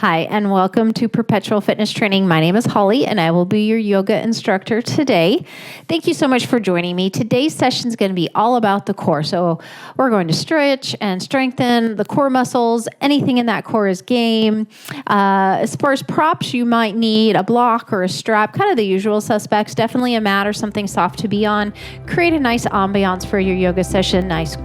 Hi, and welcome to Perpetual Fitness Training. My name is Holly, and I will be your yoga instructor today. Thank you so much for joining me. Today's session is going to be all about the core. So we're going to stretch and strengthen the core muscles. Anything in that core is game. As far as props, you might need a block or a strap, kind of the usual suspects. Definitely a mat or something soft to be on. Create a nice ambiance for your yoga session. Nice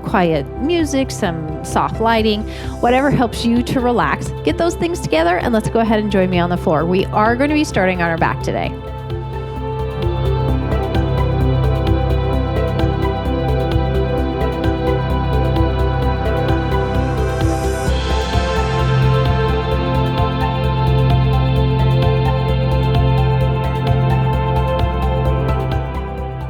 quiet music, some soft lighting, whatever helps you to relax. Get those things together and let's go ahead and join me on the floor. We are going to be starting on our back today.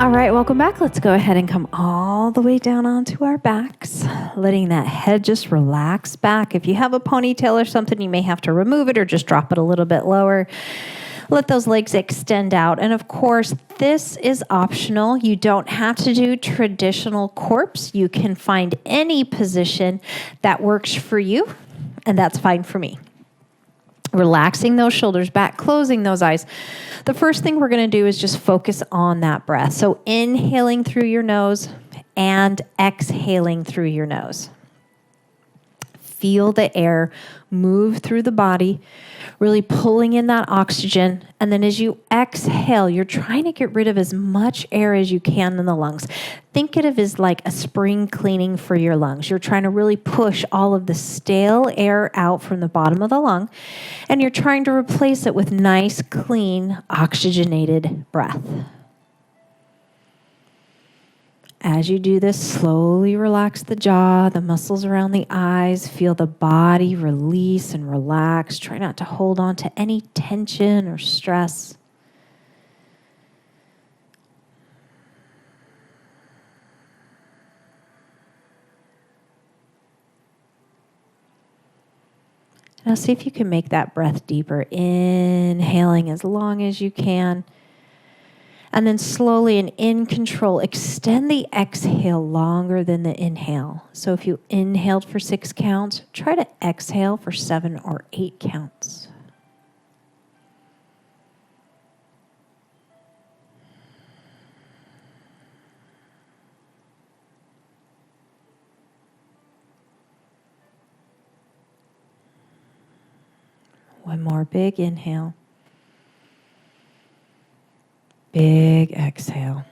All right, welcome back. Let's go ahead and come all the way down onto our backs, letting that head just relax back. If you have a ponytail or something, you may have to remove it or just drop it a little bit lower. Let those legs extend out. And of course, this is optional. You don't have to do traditional corpse. You can find any position that works for you, and that's fine for me. Relaxing those shoulders back, closing those eyes. The first thing we're going to do is just focus on that breath. So inhaling through your nose and exhaling through your nose. Feel the air move through the body, really pulling in that oxygen. And then as you exhale, you're trying to get rid of as much air as you can in the lungs. Think of it as like a spring cleaning for your lungs. You're trying to really push all of the stale air out from the bottom of the lung, and you're trying to replace it with nice, clean, oxygenated breath. As you do this, slowly relax the jaw, the muscles around the eyes. Feel the body release and relax. Try not to hold on to any tension or stress. Now see if you can make that breath deeper. Inhaling as long as you can. And then slowly and in control, extend the exhale longer than the inhale. So if you inhaled for 6 counts, try to exhale for 7 or 8 counts. One more big inhale. Big exhale.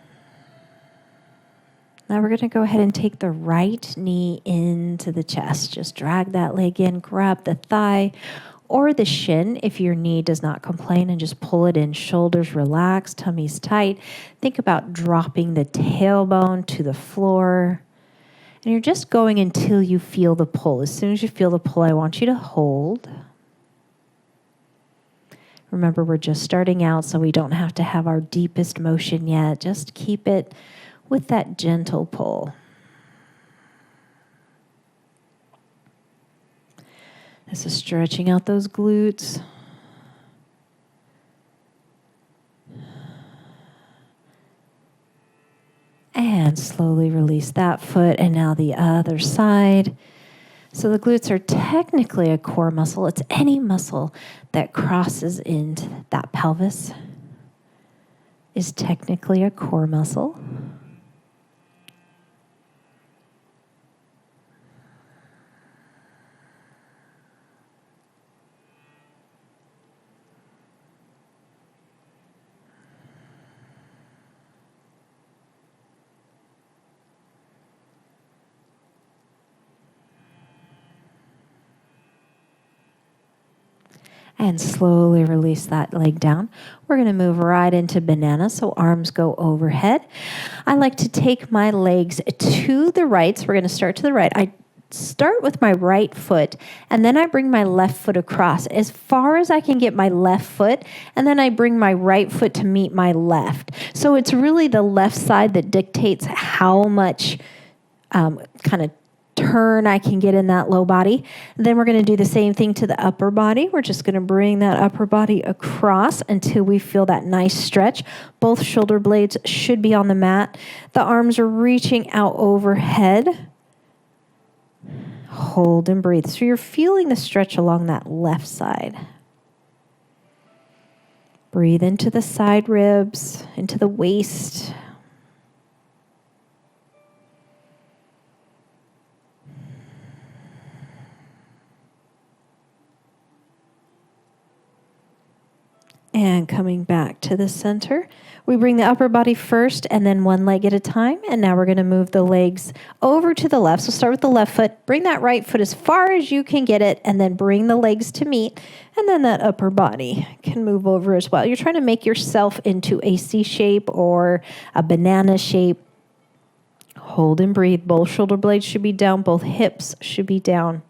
Now we're going to go ahead and take the right knee into the chest. Just drag that leg in, grab the thigh or the shin if your knee does not complain, and just pull it in. Shoulders relaxed, tummy's tight. Think about dropping the tailbone to the floor. And you're just going until you feel the pull. As soon as you feel the pull, I want you to hold. Remember, we're just starting out, so we don't have to have our deepest motion yet. Just keep it with that gentle pull. This is stretching out those glutes. And slowly release that foot, and now the other side. So the glutes are technically a core muscle. It's any muscle that crosses into that pelvis is technically a core muscle. And slowly release that leg down. We're going to move right into banana, so arms go overhead. I like to take my legs to the right, so we're going to start to the right. I start with my right foot, and then I bring my left foot across as far as I can get my left foot, and then I bring my right foot to meet my left. So it's really the left side that dictates how much kind of turn I can get in that low body. Then we're going to do the same thing to the upper body. We're just going to bring that upper body across until we feel that nice stretch. Both shoulder blades should be on the mat. The arms are reaching out overhead. Hold and breathe. So you're feeling the stretch along that left side. Breathe into the side ribs, into the waist. And coming back to the center, we bring the upper body first and then one leg at a time. And now we're going to move the legs over to the left. So start with the left foot, bring that right foot as far as you can get it, and then bring the legs to meet. And then that upper body can move over as well. You're trying to make yourself into a C shape or a banana shape. Hold and breathe. Both shoulder blades should be down. Both hips should be down.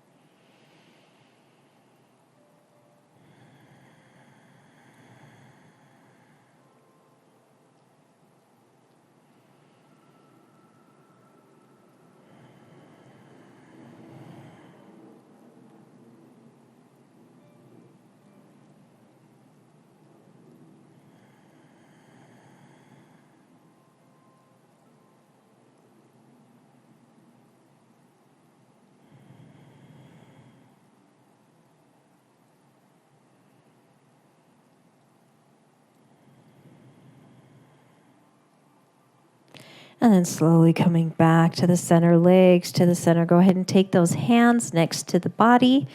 And then slowly coming back to the center, legs to the center. Go ahead and take those hands next to the body.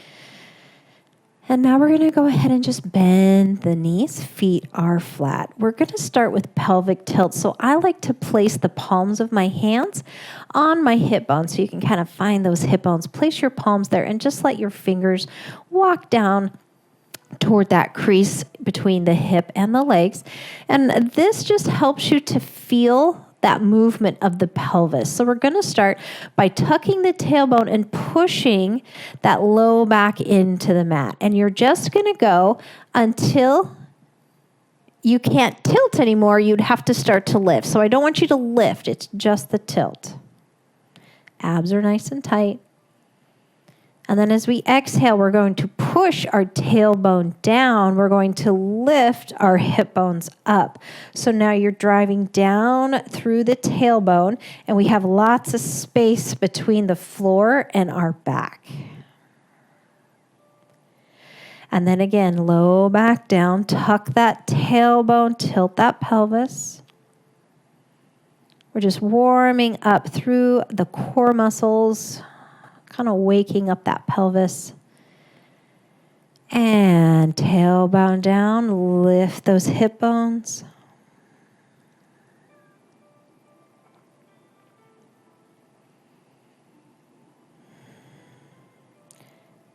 And now we're going to go ahead and just bend the knees. Feet are flat. We're going to start with pelvic tilt. So I like to place the palms of my hands on my hip bones so you can kind of find those hip bones. Place your palms there and just let your fingers walk down toward that crease between the hip and the legs. And this just helps you to feel that movement of the pelvis. So we're going to start by tucking the tailbone and pushing that low back into the mat. And you're just going to go until you can't tilt anymore. You'd have to start to lift. So I don't want you to lift. It's just the tilt. Abs are nice and tight. And then as we exhale, we're going to push our tailbone down. We're going to lift our hip bones up. So now you're driving down through the tailbone, and we have lots of space between the floor and our back. And then again, low back down, tuck that tailbone, tilt that pelvis. We're just warming up through the core muscles, kind of waking up that pelvis. And tailbone down, lift those hip bones.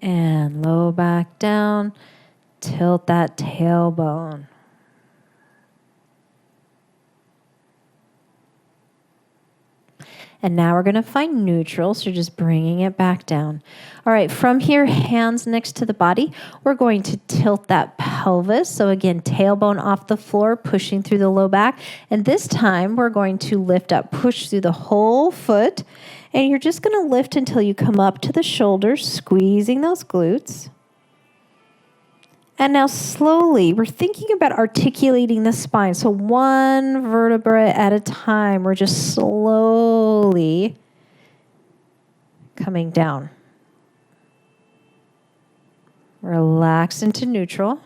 And low back down, tilt that tailbone. And now we're going to find neutral, so just bringing it back down. All right, from here, hands next to the body. We're going to tilt that pelvis. So again, tailbone off the floor, pushing through the low back. And this time, we're going to lift up, push through the whole foot. And you're just going to lift until you come up to the shoulders, squeezing those glutes. And now slowly, we're thinking about articulating the spine. So one vertebra at a time, we're just slowly coming down. Relax into neutral.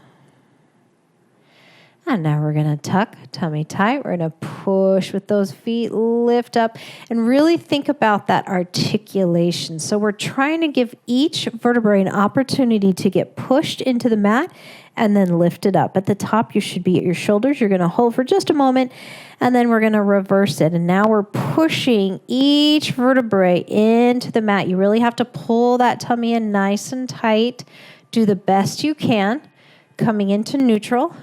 And now we're going to tuck, tummy tight. We're going to push with those feet, lift up, and really think about that articulation. So we're trying to give each vertebrae an opportunity to get pushed into the mat and then lift it up. At the top, you should be at your shoulders. You're going to hold for just a moment, and then we're going to reverse it. And now we're pushing each vertebrae into the mat. You really have to pull that tummy in nice and tight. Do the best you can. Coming into neutral.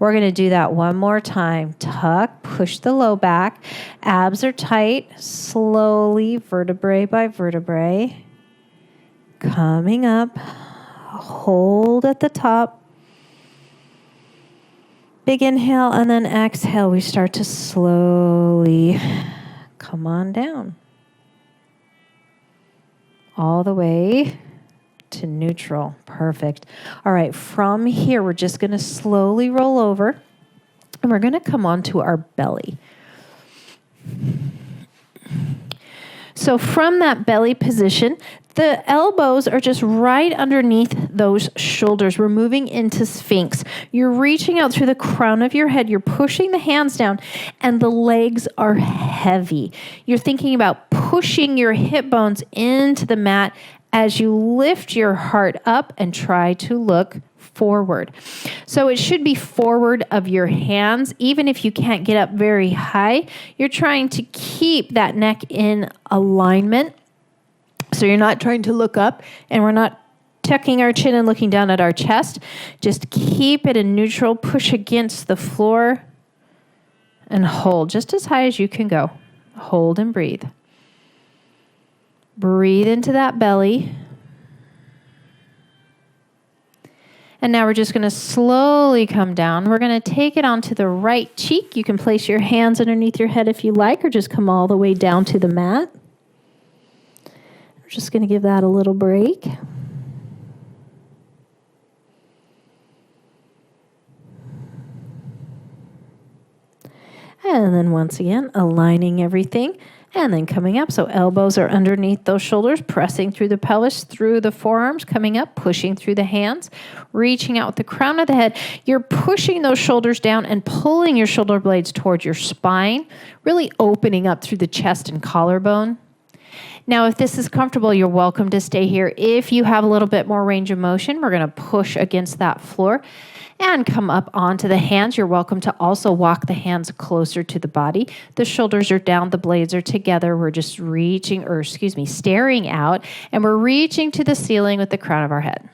We're going to do that one more time. Tuck, push the low back. Abs are tight. Slowly, vertebrae by vertebrae. Coming up. Hold at the top. Big inhale, and then exhale. We start to slowly come on down. All the way to neutral. Perfect. All right, from here, we're just going to slowly roll over, and we're going to come onto our belly. So from that belly position, the elbows are just right underneath those shoulders. We're moving into Sphinx. You're reaching out through the crown of your head. You're pushing the hands down, and the legs are heavy. You're thinking about pushing your hip bones into the mat as you lift your heart up and try to look forward. So it should be forward of your hands. Even if you can't get up very high, you're trying to keep that neck in alignment. So you're not trying to look up, and we're not tucking our chin and looking down at our chest. Just keep it in neutral, push against the floor, and hold just as high as you can go. Hold and breathe. Breathe into that belly. And now we're just going to slowly come down. We're going to take it onto the right cheek. You can place your hands underneath your head if you like, or just come all the way down to the mat. We're just going to give that a little break. And then once again, aligning everything. And then coming up, so elbows are underneath those shoulders, pressing through the pelvis, through the forearms, coming up, pushing through the hands, reaching out with the crown of the head. You're pushing those shoulders down and pulling your shoulder blades towards your spine, really opening up through the chest and collarbone. Now, if this is comfortable, you're welcome to stay here. If you have a little bit more range of motion, we're going to push against that floor and come up onto the hands. You're welcome to also walk the hands closer to the body. The shoulders are down, the blades are together. We're just staring out, and we're reaching to the ceiling with the crown of our head.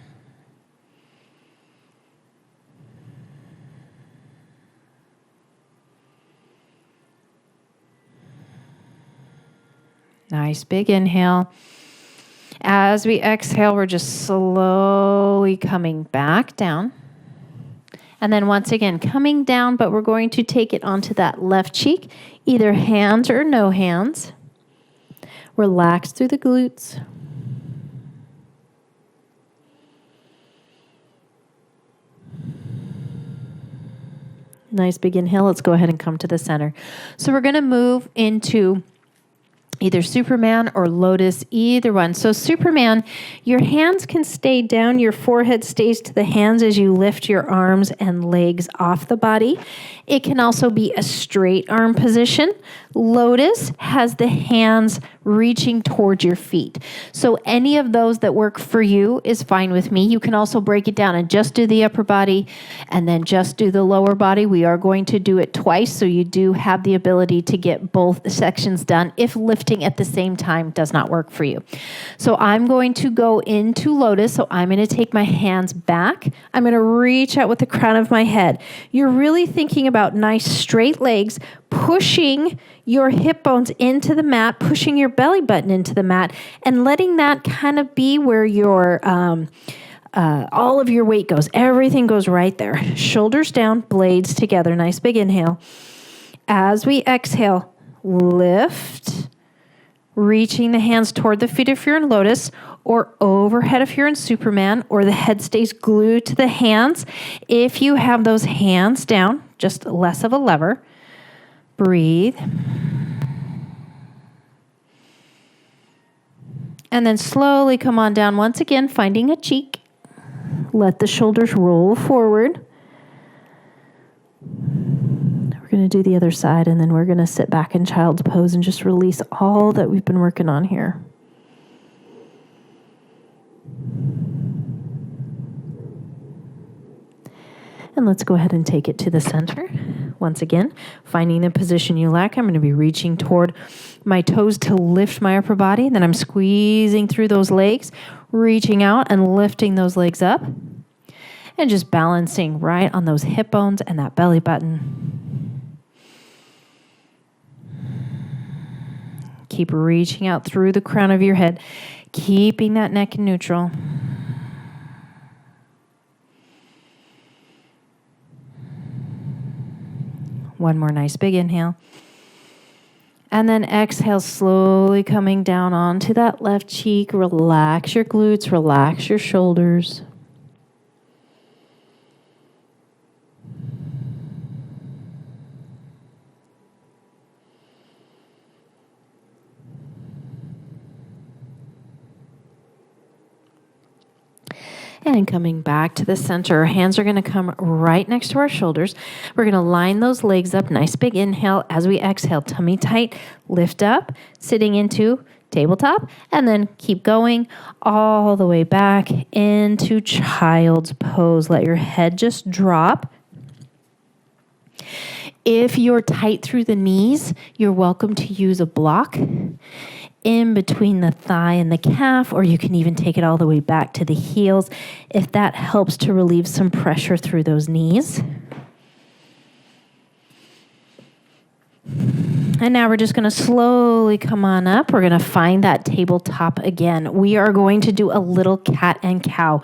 Nice big inhale. As we exhale, we're just slowly coming back down. And then once again, coming down, but we're going to take it onto that left cheek, either hands or no hands. Relax through the glutes. Nice big inhale. Let's go ahead and come to the center. So we're going to move into either Superman or Lotus, either one. So Superman, your hands can stay down, your forehead stays to the hands as you lift your arms and legs off the body. It can also be a straight arm position. Lotus has the hands reaching towards your feet. So any of those that work for you is fine with me. You can also break it down and just do the upper body and then just do the lower body. We are going to do it twice, so you do have the ability to get both sections done if lifting at the same time does not work for you. So I'm going to go into Lotus. So I'm going to take my hands back. I'm going to reach out with the crown of my head. You're really thinking about nice straight legs, pushing your hip bones into the mat, pushing your belly button into the mat, and letting that kind of be where your all of your weight goes. Everything goes right there. Shoulders down, blades together. Nice big inhale. As we exhale, lift, reaching the hands toward the feet if you're in Lotus, or overhead if you're in Superman, or the head stays glued to the hands. If you have those hands down, just less of a lever. Breathe. And then slowly come on down once again, finding a cheek. Let the shoulders roll forward. We're going to do the other side, and then we're going to sit back in child's pose and just release all that we've been working on here. And let's go ahead and take it to the center. Once again, finding the position you like. I'm going to be reaching toward my toes to lift my upper body. Then I'm squeezing through those legs, reaching out and lifting those legs up. And just balancing right on those hip bones and that belly button. Keep reaching out through the crown of your head, keeping that neck in neutral. One more nice big inhale. And then exhale, slowly coming down onto that left cheek. Relax your glutes, relax your shoulders. And coming back to the center, our hands are going to come right next to our shoulders. We're going to line those legs up. Nice big inhale. As we exhale, tummy tight, lift up, sitting into tabletop, and then keep going all the way back into child's pose. Let your head just drop. If you're tight through the knees, you're welcome to use a block in between the thigh and the calf, or you can even take it all the way back to the heels if that helps to relieve some pressure through those knees. And now we're just going to slowly come on up. We're going to find that tabletop again. We are going to do a little cat and cow.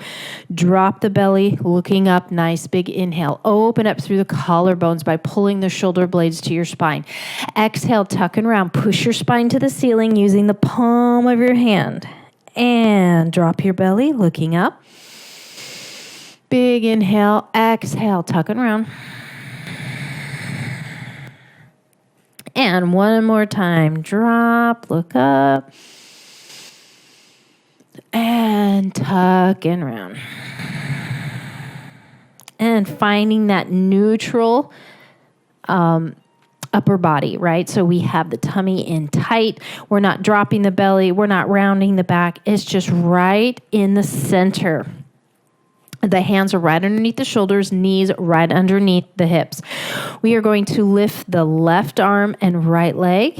Drop the belly, looking up, nice big inhale. Open up through the collarbones by pulling the shoulder blades to your spine. Exhale, tuck and round. Push your spine to the ceiling using the palm of your hand. And drop your belly, looking up. Big inhale, exhale, tuck and round. And one more time, drop, look up, and tuck and round. And finding that neutral upper body, right? So we have the tummy in tight. We're not dropping the belly. We're not rounding the back. It's just right in the center. The hands are right underneath the shoulders, knees right underneath the hips. We are going to lift the left arm and right leg,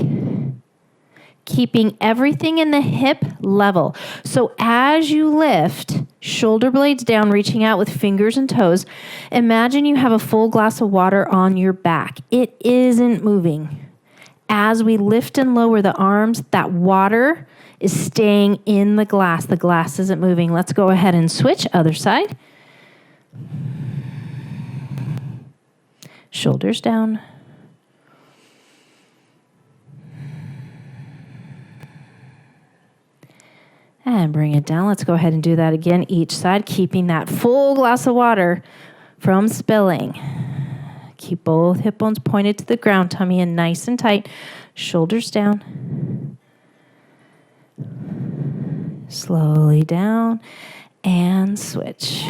keeping everything in the hip level. So as you lift, shoulder blades down, reaching out with fingers and toes, imagine you have a full glass of water on your back. It isn't moving. As we lift and lower the arms, that water is staying in the glass. The glass isn't moving. Let's go ahead and switch. Other side. Shoulders down. And bring it down. Let's go ahead and do that again. Each side, keeping that full glass of water from spilling. Keep both hip bones pointed to the ground, tummy in nice and tight. Shoulders down. Slowly down and switch.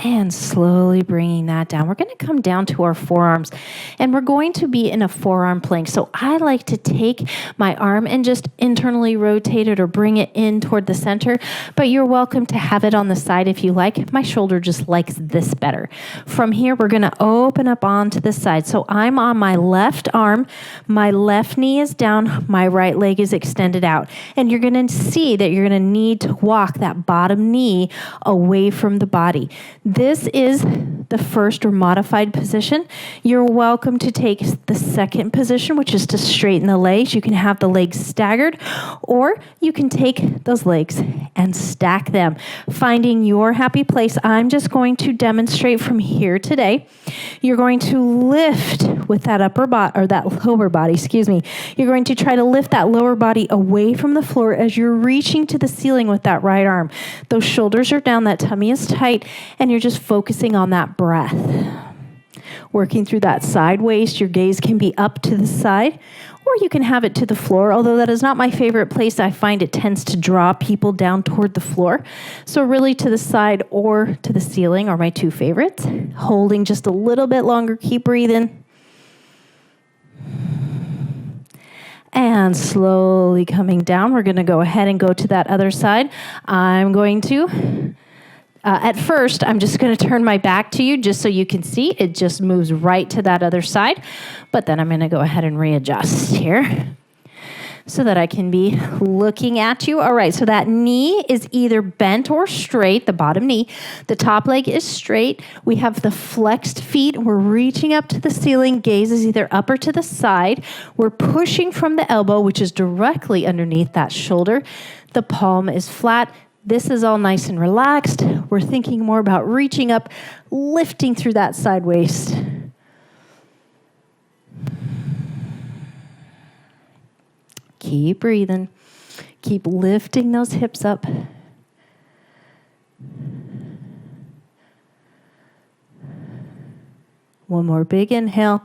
And slowly bringing that down. We're going to come down to our forearms, and we're going to be in a forearm plank. So I like to take my arm and just internally rotate it or bring it in toward the center, but you're welcome to have it on the side if you like. My shoulder just likes this better. From here, we're going to open up onto the side. So I'm on my left arm, my left knee is down, my right leg is extended out. And you're going to see that you're going to need to walk that bottom knee away from the body. This is the first or modified position. You're welcome to take the second position, which is to straighten the legs. You can have the legs staggered, or you can take those legs and stack them, finding your happy place. I'm just going to demonstrate from here today. You're going to lift with that upper body, or that lower body, You're going to try to lift that lower body away from the floor as you're reaching to the ceiling with that right arm. Those shoulders are down, that tummy is tight, and you're just focusing on that breath. Working through that side waist, your gaze can be up to the side, or you can have it to the floor, although that is not my favorite place. I find it tends to draw people down toward the floor. So really to the side or to the ceiling are my two favorites. Holding just a little bit longer, keep breathing. And slowly coming down, we're going to go ahead and go to that other side. I'm going to... at first, I'm just going to turn my back to you just so you can see. It just moves right to that other side. But then I'm going to go ahead and readjust here so that I can be looking at you. All right, so that knee is either bent or straight, the bottom knee. The top leg is straight. We have the flexed feet. We're reaching up to the ceiling. Gaze is either up or to the side. We're pushing from the elbow, which is directly underneath that shoulder. The palm is flat. This is all nice and relaxed. We're thinking more about reaching up, lifting through that side waist. Keep breathing. Keep lifting those hips up. One more big inhale.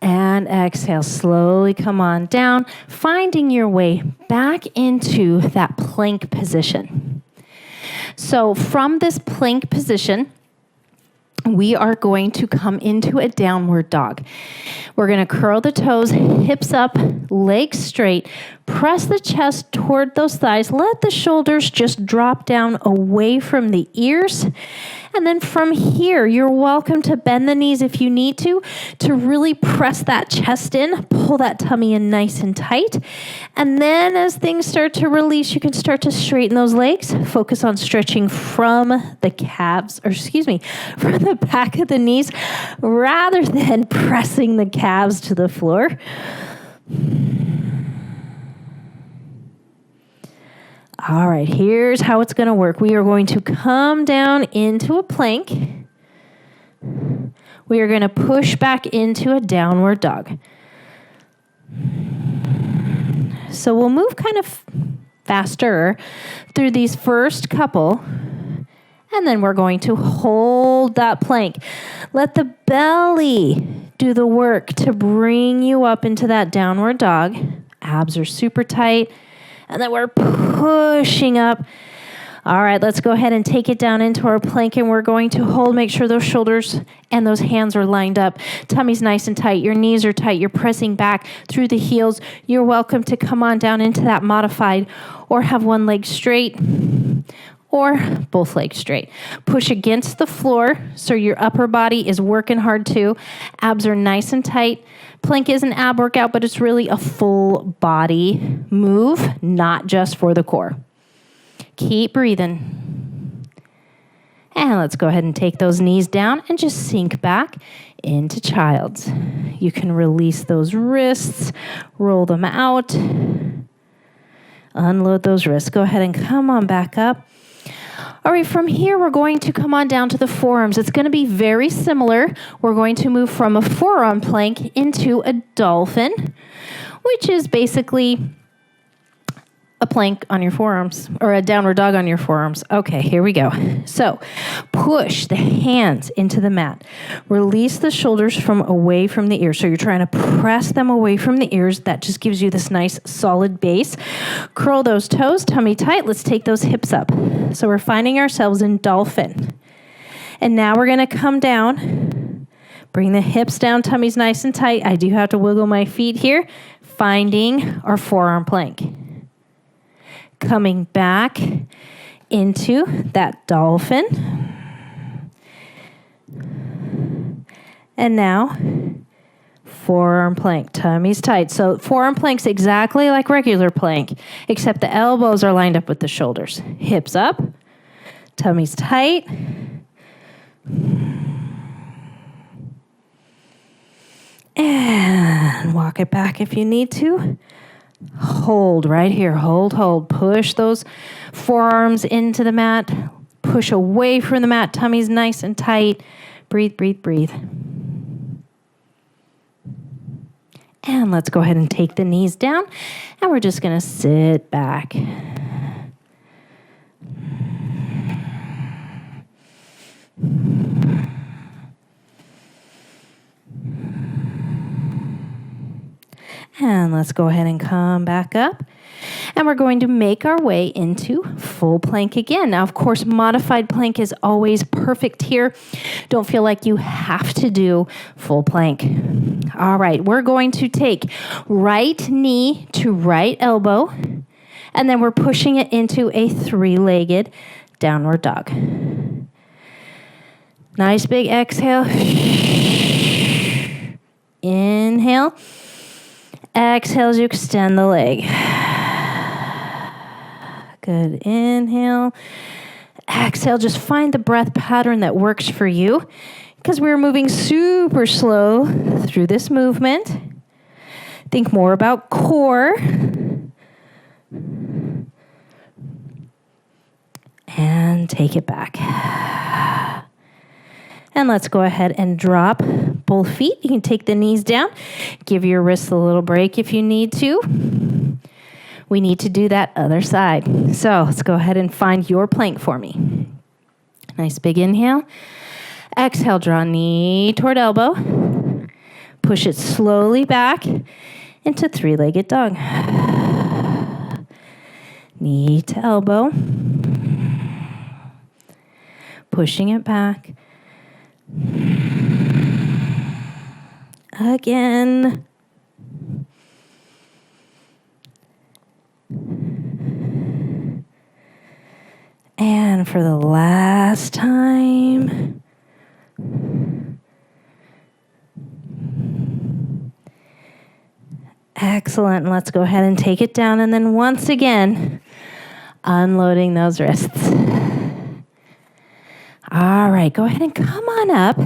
And exhale, slowly come on down, finding your way back into that plank position. So from this plank position, we are going to come into a downward dog. We're going to curl the toes, hips up, legs straight, press the chest toward those thighs, let the shoulders just drop down away from the ears. And then from here, you're welcome to bend the knees if you need to really press that chest in, pull that tummy in nice and tight. And then as things start to release, you can start to straighten those legs. Focus on stretching from the calves, from the back of the knees rather than pressing the calves to the floor. All right, here's how it's going to work. We are going to come down into a plank. We are going to push back into a downward dog. So we'll move kind of faster through these first couple, and then we're going to hold that plank. Let the belly do the work to bring you up into that downward dog. Abs are super tight. And then we're pushing up. All right, let's go ahead and take it down into our plank, and we're going to hold. Make sure those shoulders and those hands are lined up. Tummy's nice and tight. Your knees are tight. You're pressing back through the heels. You're welcome to come on down into that modified or have one leg straight or both legs straight. Push against the floor so your upper body is working hard too. Abs are nice and tight. Plank is an ab workout, but it's really a full body move, not just for the core. Keep breathing. And let's go ahead and take those knees down and just sink back into child's. You can release those wrists, roll them out, unload those wrists. Go ahead and come on back up. All right, from here, we're going to come on down to the forearms. It's going to be very similar. We're going to move from a forearm plank into a dolphin, which is basically a plank on your forearms or a downward dog on your forearms. Okay, here we go. So push the hands into the mat. Release the shoulders from away from the ears. So you're trying to press them away from the ears. That just gives you this nice solid base. Curl those toes, tummy tight. Let's take those hips up. So we're finding ourselves in dolphin. And now we're going to come down. Bring the hips down, tummy's nice and tight. I do have to wiggle my feet here. Finding our forearm plank. Coming back into that dolphin. And now, forearm plank. Tummy's tight. So forearm plank's exactly like regular plank, except the elbows are lined up with the shoulders. Hips up. Tummy's tight. And walk it back if you need to. Hold right here. Hold. Push those forearms into the mat. Push away from the mat. Tummy's nice and tight. Breathe. And let's go ahead and take the knees down. And we're just going to sit back. And let's go ahead and come back up. And we're going to make our way into full plank again. Now, of course, modified plank is always perfect here. Don't feel like you have to do full plank. All right, we're going to take right knee to right elbow, and then we're pushing it into a three-legged downward dog. Nice big exhale. Inhale. Exhale as you extend the leg. Good. Inhale. Exhale. Just find the breath pattern that works for you, because we're moving super slow through this movement. Think more about core. And take it back. And let's go ahead and drop both feet. You can take the knees down. Give your wrists a little break if you need to. We need to do that other side. So let's go ahead and find your plank for me. Nice big inhale. Exhale, draw knee toward elbow. Push it slowly back into three-legged dog. Knee to elbow. Pushing it back. Again. And for the last time. Excellent. Let's go ahead and take it down. And then once again, unloading those wrists. All right, go ahead and come on up.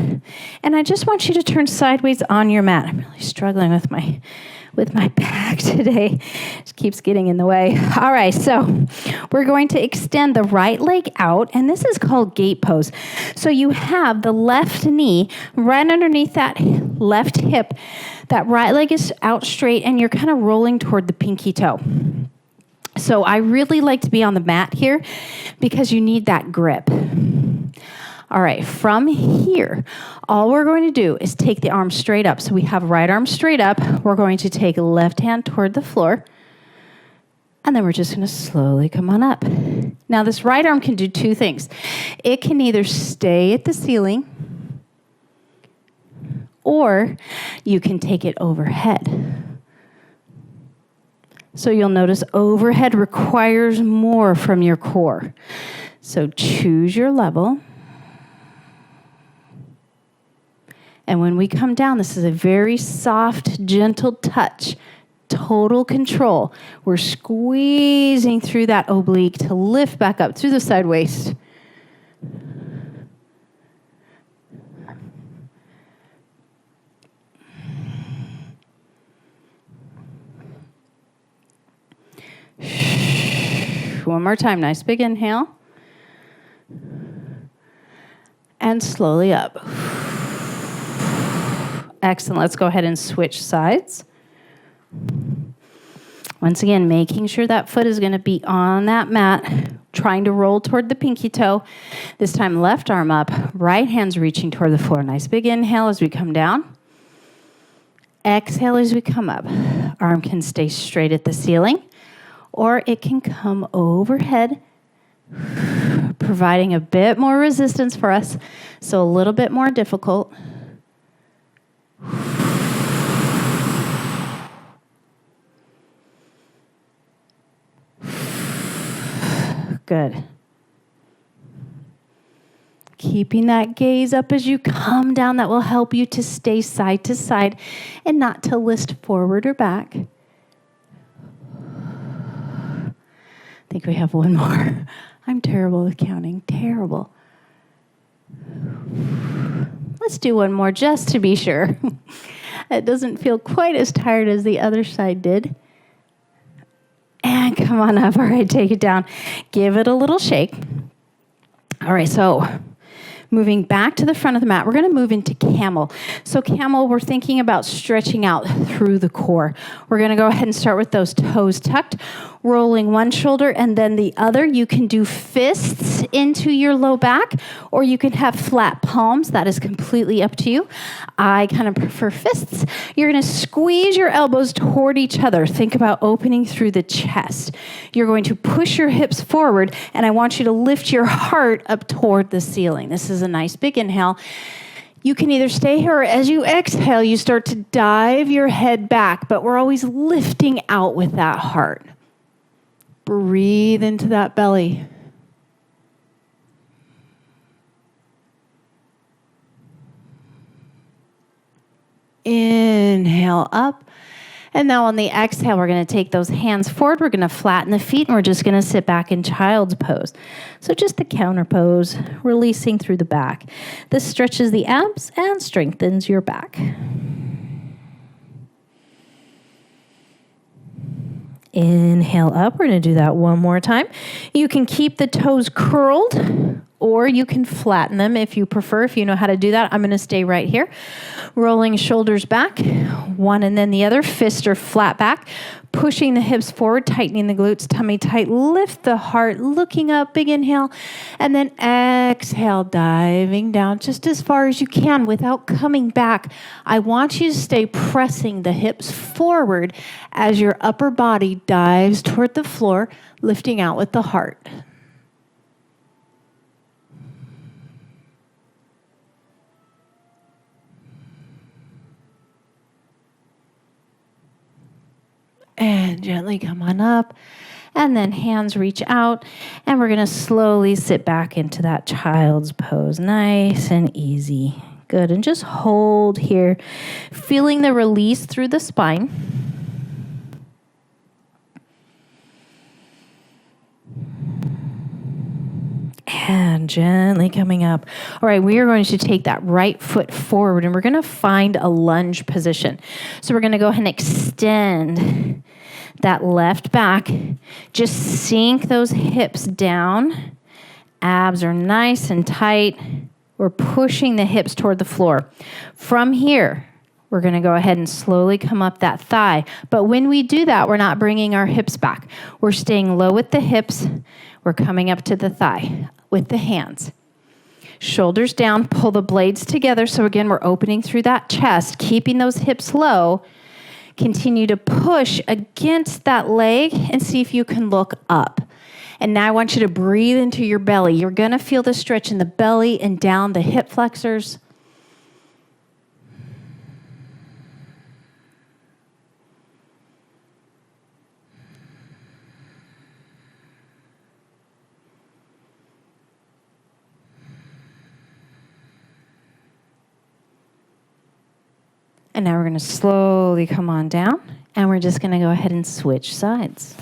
And I just want you to turn sideways on your mat. I'm really struggling with my back today. It keeps getting in the way. All right, so we're going to extend the right leg out, and this is called gate pose. So you have the left knee right underneath that left hip. That right leg is out straight, and you're kind of rolling toward the pinky toe. So I really like to be on the mat here because you need that grip. All right, from here, all we're going to do is take the arm straight up. So we have right arm straight up. We're going to take left hand toward the floor. And then we're just going to slowly come on up. Now, this right arm can do two things. It can either stay at the ceiling, or you can take it overhead. So you'll notice overhead requires more from your core. So choose your level. And when we come down, this is a very soft, gentle touch. Total control. We're squeezing through that oblique to lift back up through the side waist. One more time. Nice big inhale. And slowly up. Excellent. Let's go ahead and switch sides. Once again, making sure that foot is going to be on that mat, trying to roll toward the pinky toe. This time, left arm up, right hand's reaching toward the floor. Nice big inhale as we come down. Exhale as we come up. Arm can stay straight at the ceiling, or it can come overhead, providing a bit more resistance for us, so a little bit more difficult. Good. Keeping that gaze up as you come down, that will help you to stay side to side and not to list forward or back. I think we have one more. I'm terrible with counting, terrible. Let's do one more just to be sure. It doesn't feel quite as tired as the other side did. And come on up. All right, take it down. Give it a little shake. All right, so moving back to the front of the mat, we're going to move into camel. So camel, we're thinking about stretching out through the core. We're going to go ahead and start with those toes tucked, rolling one shoulder and then the other. You can do fists into your low back, or you can have flat palms. That is completely up to you. I kind of prefer fists. You're going to squeeze your elbows toward each other. Think about opening through the chest. You're going to push your hips forward, and I want you to lift your heart up toward the ceiling. This is a nice big inhale. You can either stay here, or as you exhale, you start to dive your head back, but we're always lifting out with that heart. Breathe into that belly. Inhale up. And now on the exhale, we're going to take those hands forward. We're going to flatten the feet, and we're just going to sit back in child's pose. So just the counter pose, releasing through the back. This stretches the abs and strengthens your back. Inhale up. We're going to do that one more time. You can keep the toes curled, or you can flatten them if you prefer, if you know how to do that. I'm going to stay right here. Rolling shoulders back, one and then the other. Fists are flat back, pushing the hips forward, tightening the glutes, tummy tight. Lift the heart, looking up, big inhale, and then exhale, diving down just as far as you can without coming back. I want you to stay pressing the hips forward as your upper body dives toward the floor, lifting out with the heart. And gently come on up. And then hands reach out. And we're going to slowly sit back into that child's pose. Nice and easy. Good. And just hold here. Feeling the release through the spine. And gently coming up. All right, we are going to take that right foot forward and we're going to find a lunge position. So we're going to go ahead and extend that left back. Just sink those hips down. Abs are nice and tight. We're pushing the hips toward the floor. From here, we're going to go ahead and slowly come up that thigh. But when we do that, we're not bringing our hips back. We're staying low with the hips. We're coming up to the thigh with the hands. Shoulders down, pull the blades together. So again, we're opening through that chest, keeping those hips low. Continue to push against that leg and see if you can look up. And now I want you to breathe into your belly. You're going to feel the stretch in the belly and down the hip flexors. And now we're going to slowly come on down, and we're just going to go ahead and switch sides.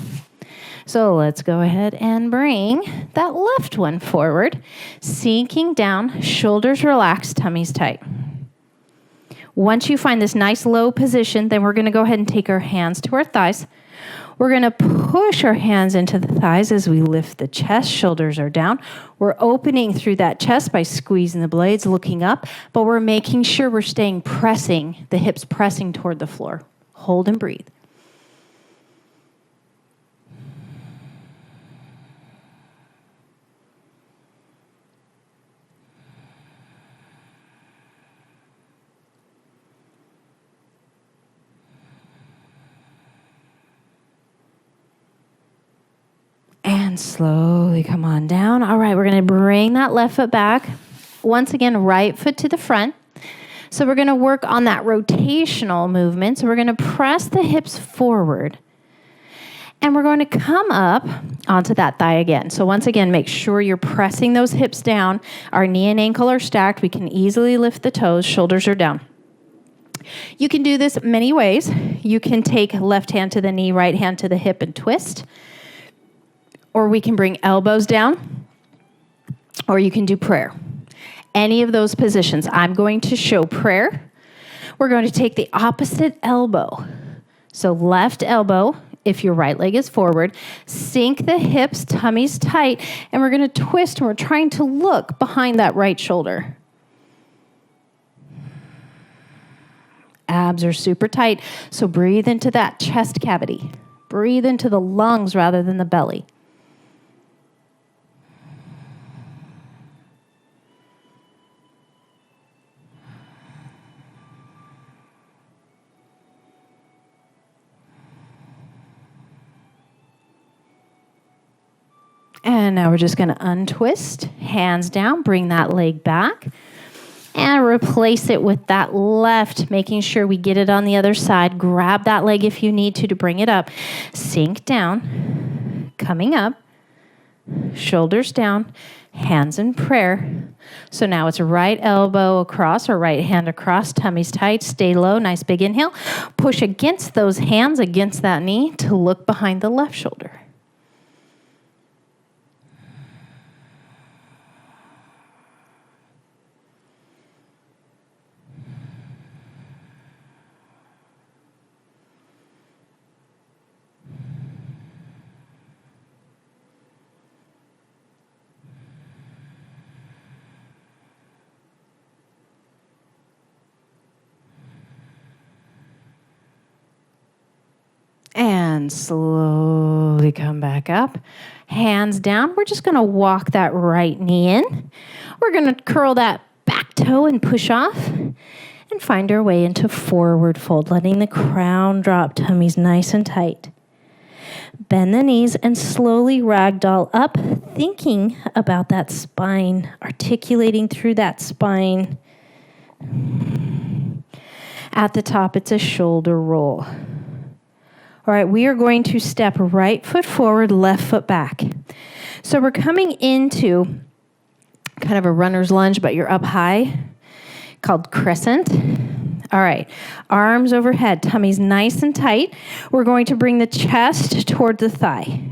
So let's go ahead and bring that left one forward, sinking down, shoulders relaxed, tummies tight. Once you find this nice low position, then we're going to go ahead and take our hands to our thighs. We're going to push our hands into the thighs as we lift the chest. Shoulders are down. We're opening through that chest by squeezing the blades, looking up, but we're making sure we're staying pressing, the hips pressing toward the floor. Hold and breathe. And slowly come on down. All right, we're going to bring that left foot back. Once again, right foot to the front. So we're going to work on that rotational movement. So we're going to press the hips forward. And we're going to come up onto that thigh again. So once again, make sure you're pressing those hips down. Our knee and ankle are stacked. We can easily lift the toes. Shoulders are down. You can do this many ways. You can take left hand to the knee, right hand to the hip and twist. Or we can bring elbows down, or you can do prayer. Any of those positions. I'm going to show prayer. We're going to take the opposite elbow. So left elbow, if your right leg is forward, sink the hips, tummies tight, and we're going to twist, and we're trying to look behind that right shoulder. Abs are super tight, so breathe into that chest cavity. Breathe into the lungs rather than the belly. And now we're just going to untwist, hands down, bring that leg back, and replace it with that left, making sure we get it on the other side. Grab that leg if you need to bring it up. Sink down, coming up, shoulders down, hands in prayer. So now it's right elbow across or right hand across, tummies tight, stay low, nice big inhale. Push against those hands, against that knee to look behind the left shoulder. and slowly come back up. Hands down. We're just going to walk that right knee in. We're going to curl that back toe and push off and find our way into forward fold, letting the crown drop, tummies nice and tight. Bend the knees and slowly ragdoll up, thinking about that spine, articulating through that spine. At the top, it's a shoulder roll. All right, we are going to step right foot forward, left foot back. So we're coming into kind of a runner's lunge, but you're up high, called crescent. All right, arms overhead, tummies nice and tight. We're going to bring the chest toward the thigh.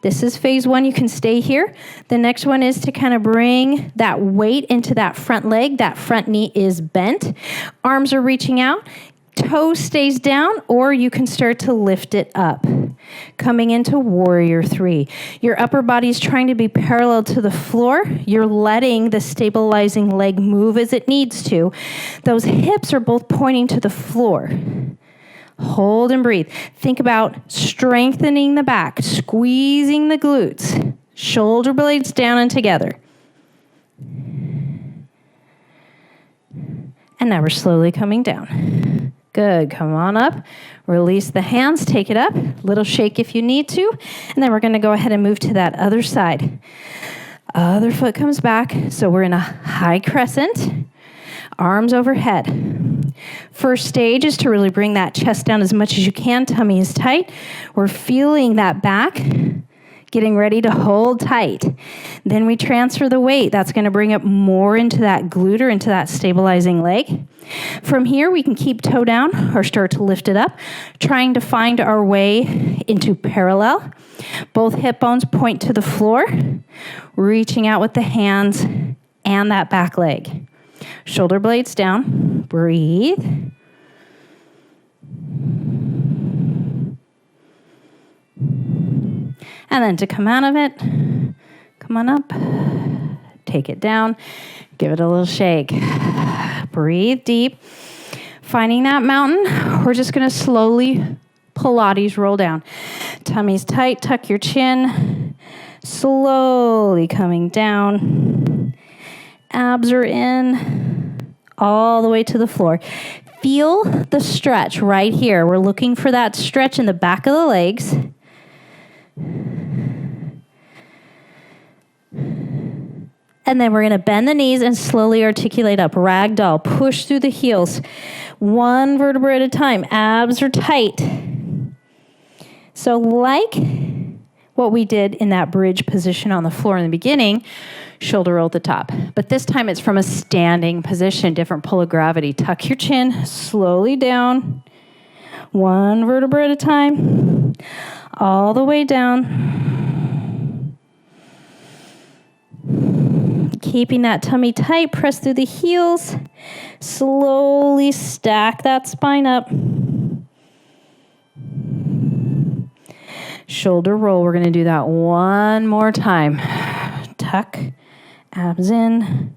This is phase one. You can stay here. The next one is to kind of bring that weight into that front leg. That front knee is bent. Arms are reaching out. Toe stays down, or you can start to lift it up. Coming into warrior three. Your upper body is trying to be parallel to the floor. You're letting the stabilizing leg move as it needs to. Those hips are both pointing to the floor. Hold and breathe. Think about strengthening the back, squeezing the glutes, shoulder blades down and together. And now we're slowly coming down. Good. Come on up. Release the hands. Take it up. Little shake if you need to. And then we're going to go ahead and move to that other side. Other foot comes back. So we're in a high crescent. Arms overhead. First stage is to really bring that chest down as much as you can. Tummy is tight. We're feeling that back. Getting ready to hold tight. Then we transfer the weight. That's going to bring up more into that glute or into that stabilizing leg. From here, we can keep toe down or start to lift it up, trying to find our way into parallel. Both hip bones point to the floor, reaching out with the hands and that back leg. Shoulder blades down. Breathe. And then to come out of it, come on up, take it down, give it a little shake. Breathe deep. Finding that mountain, we're just going to slowly Pilates roll down. Tummy's tight, tuck your chin. Slowly coming down. Abs are in, all the way to the floor. Feel the stretch right here. We're looking for that stretch in the back of the legs. And then we're going to bend the knees and slowly articulate up. Ragdoll. Push through the heels. One vertebra at a time. Abs are tight. So like what we did in that bridge position on the floor in the beginning, shoulder roll at the top. But this time it's from a standing position, different pull of gravity. Tuck your chin slowly down. One vertebra at a time. All the way down. Keeping that tummy tight, press through the heels. Slowly stack that spine up. Shoulder roll. We're going to do that one more time. Tuck, abs in.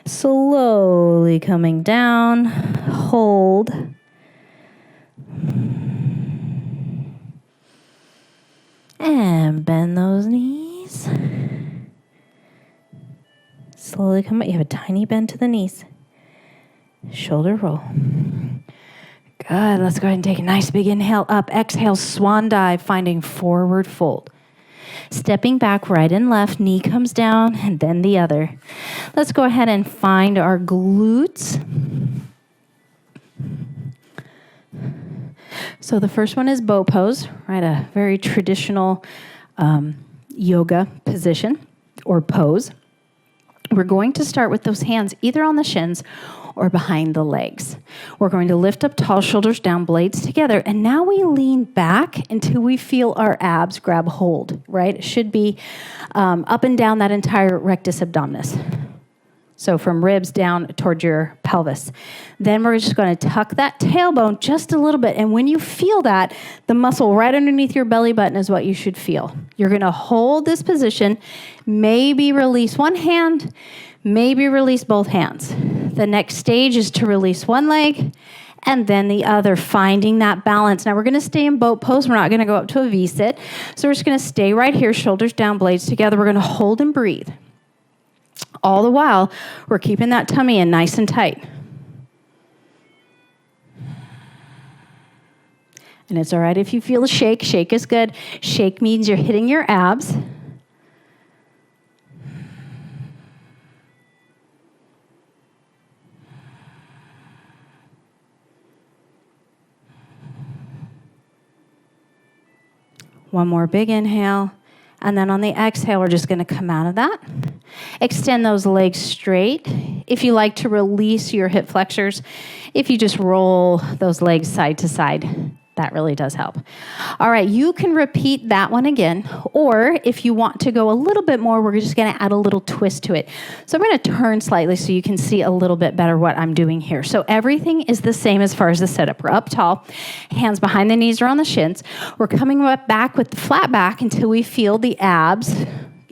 Slowly coming down. Hold. And bend those knees. Slowly come up. You have a tiny bend to the knees. Shoulder roll. Good. Let's go ahead and take a nice big inhale up. Exhale, swan dive, finding forward fold. Stepping back right and left, knee comes down, and then the other. Let's go ahead and find our glutes. So the first one is bow pose, right? A very traditional yoga position or pose. We're going to start with those hands either on the shins or behind the legs. We're going to lift up tall shoulders down, blades together, and now we lean back until we feel our abs grab hold, right? It should be up and down that entire rectus abdominis. So from ribs down toward your pelvis. Then we're just going to tuck that tailbone just a little bit. And when you feel that, the muscle right underneath your belly button is what you should feel. You're going to hold this position, maybe release one hand, maybe release both hands. The next stage is to release one leg and then the other, finding that balance. Now we're going to stay in boat pose. We're not going to go up to a V-sit. So we're just going to stay right here, shoulders down, blades together. We're going to hold and breathe. All the while, we're keeping that tummy in nice and tight. And it's all right if you feel a shake. Shake is good. Shake means you're hitting your abs. One more big inhale. And then on the exhale, we're just going to come out of that. Extend those legs straight. If you like to release your hip flexors, if you just roll those legs side to side, that really does help. All right, you can repeat that one again, or if you want to go a little bit more, we're just going to add a little twist to it. So I'm going to turn slightly so you can see a little bit better what I'm doing here. So everything is the same as far as the setup. We're up tall, hands behind the knees or on the shins. We're coming up back with the flat back until we feel the abs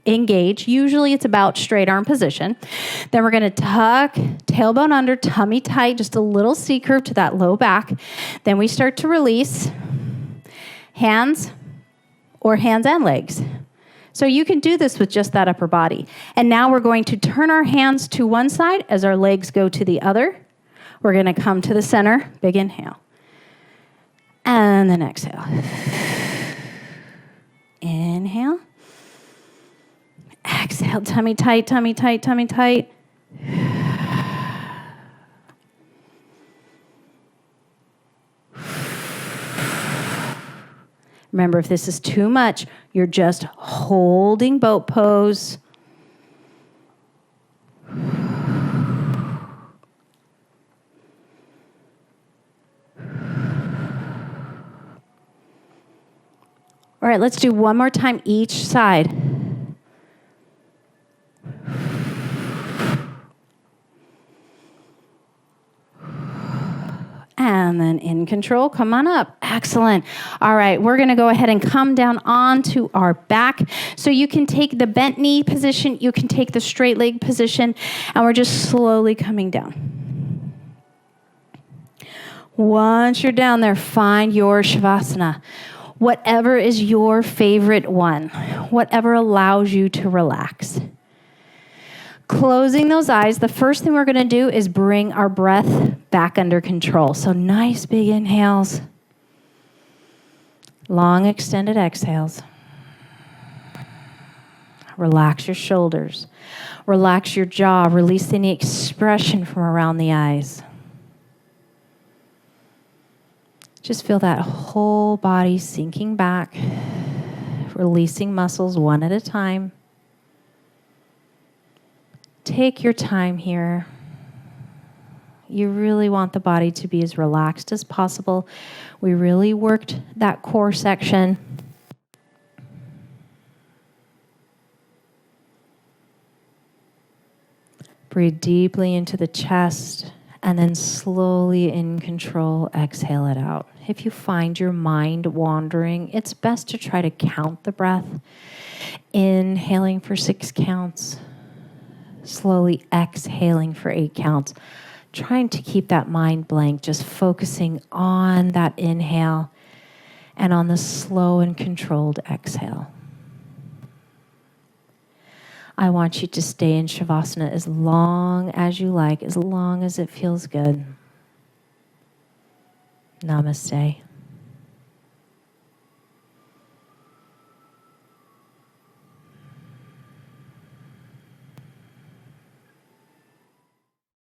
engage. Usually it's about straight arm position. Then we're going to tuck, tailbone under, tummy tight, just a little C curve to that low back. Then we start to release hands or hands and legs. So you can do this with just that upper body. And now we're going to turn our hands to one side as our legs go to the other. We're going to come to the center. Big inhale. And then exhale. Inhale. Exhale, tummy tight, tummy tight, tummy tight. Remember, if this is too much, you're just holding boat pose. All right, let's do one more time each side. And then in control, come on up. Excellent. All right, we're going to go ahead and come down onto our back. So you can take the bent knee position, you can take the straight leg position, and we're just slowly coming down. Once you're down there, find your Shavasana. Whatever is your favorite one, whatever allows you to relax. Closing those eyes, the first thing we're going to do is bring our breath back under control. So nice big inhales, long extended exhales. Relax your shoulders. Relax your jaw. Release any expression from around the eyes. Just feel that whole body sinking back, releasing muscles one at a time. Take your time here. You really want the body to be as relaxed as possible. We really worked that core section. Breathe deeply into the chest and then slowly in control, exhale it out. If you find your mind wandering, it's best to try to count the breath. Inhaling for 6 counts. Slowly exhaling for 8 counts. Trying to keep that mind blank, just focusing on that inhale and on the slow and controlled exhale. I want you to stay in Shavasana as long as you like, as long as it feels good. Namaste.